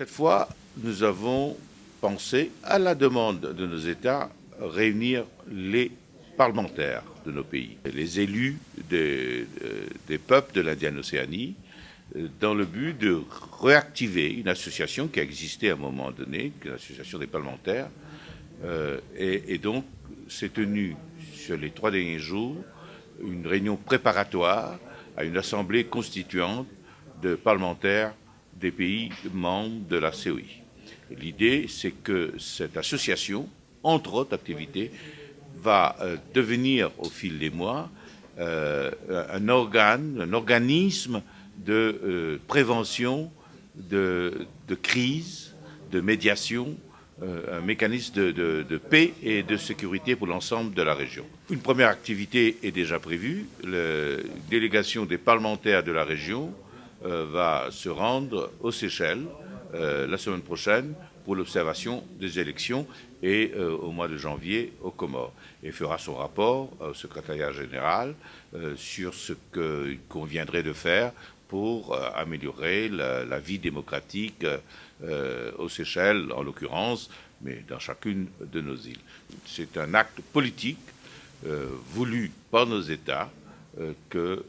Cette fois, nous avons pensé, à la demande de nos États, réunir les parlementaires de nos pays, les élus des peuples de l'Indienne-Océanie, dans le but de réactiver une association qui a existé à un moment donné, l'association des parlementaires, et donc s'est tenue sur les 3 derniers jours une réunion préparatoire à une assemblée constituante de parlementaires des pays membres de la COI. L'idée, c'est que cette association, entre autres activités, va devenir au fil des mois un organisme de prévention de crise, de médiation, un mécanisme de paix et de sécurité pour l'ensemble de la région. Une première activité est déjà prévue. La délégation des parlementaires de la région va se rendre aux Seychelles la semaine prochaine pour l'observation des élections et au mois de janvier aux Comores, et fera son rapport au secrétariat général sur ce qu'il conviendrait de faire pour améliorer la vie démocratique aux Seychelles, en l'occurrence, mais dans chacune de nos îles. C'est un acte politique voulu par nos États que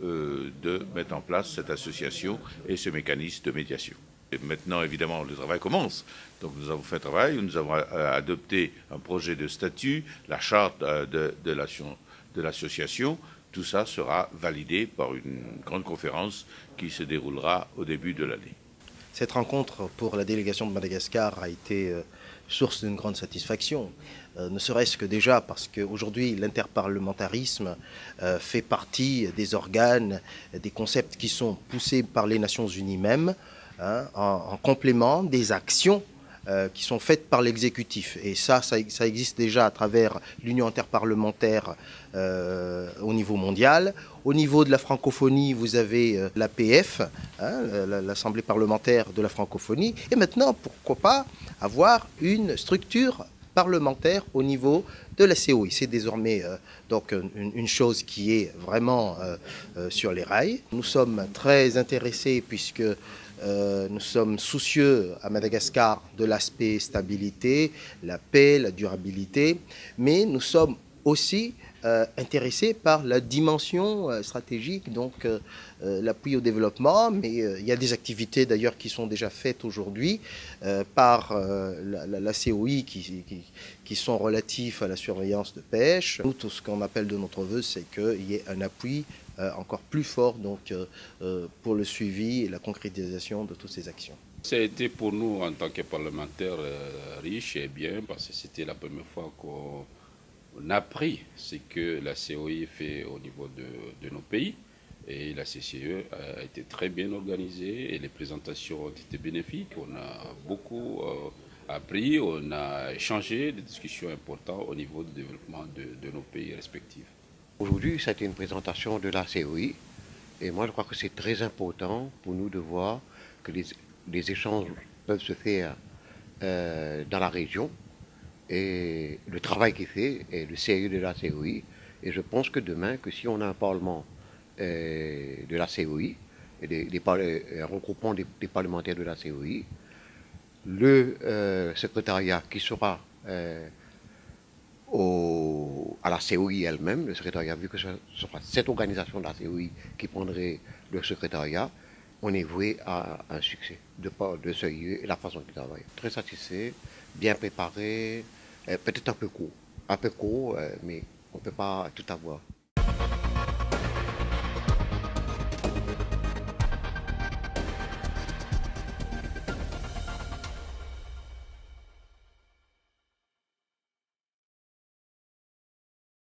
de mettre en place cette association et ce mécanisme de médiation. Et maintenant, évidemment, le travail commence. Donc nous avons fait un travail, nous avons adopté un projet de statut, la charte de l'association. Tout ça sera validé par une grande conférence qui se déroulera au début de l'année. Cette rencontre pour la délégation de Madagascar a été source d'une grande satisfaction, ne serait-ce que déjà parce qu'aujourd'hui l'interparlementarisme fait partie des organes, des concepts qui sont poussés par les Nations Unies même, en complément des actions qui sont faites par l'exécutif. Et ça existe déjà à travers l'Union interparlementaire au niveau mondial. Au niveau de la francophonie, vous avez l'APF, l'Assemblée parlementaire de la francophonie. Et maintenant, pourquoi pas avoir une structure parlementaire au niveau de la COI. C'est désormais donc une chose qui est vraiment sur les rails. Nous sommes très intéressés puisque nous sommes soucieux à Madagascar de l'aspect stabilité, la paix, la durabilité, mais nous sommes aussi intéressés par la dimension stratégique, donc l'appui au développement, mais il y a des activités d'ailleurs qui sont déjà faites aujourd'hui par la COI qui sont relatifs à la surveillance de pêche. Nous, tout ce qu'on appelle de notre vœu, c'est qu'il y ait un appui encore plus fort donc, pour le suivi et la concrétisation de toutes ces actions. Ça a été pour nous en tant que parlementaires riche et bien parce que c'était la première fois qu'on a appris ce que la COI fait au niveau de nos pays. Et la CCE a été très bien organisée et les présentations ont été bénéfiques. On a beaucoup appris, on a échangé des discussions importantes au niveau du développement de nos pays respectifs. Aujourd'hui, ça a été une présentation de la COI et moi je crois que c'est très important pour nous de voir que les échanges peuvent se faire dans la région et le travail qui est fait et le sérieux de la COI. Et je pense que demain, que si on a un parlement de la COI, et un regroupement des parlementaires de la COI, le secrétariat qui sera à la COI elle-même, le secrétariat, vu que ce sera cette organisation de la COI qui prendrait le secrétariat, on est voué à un succès de sérieux et la façon qu'il travaille. Très satisfait, bien préparé, peut-être un peu court, mais on ne peut pas tout avoir.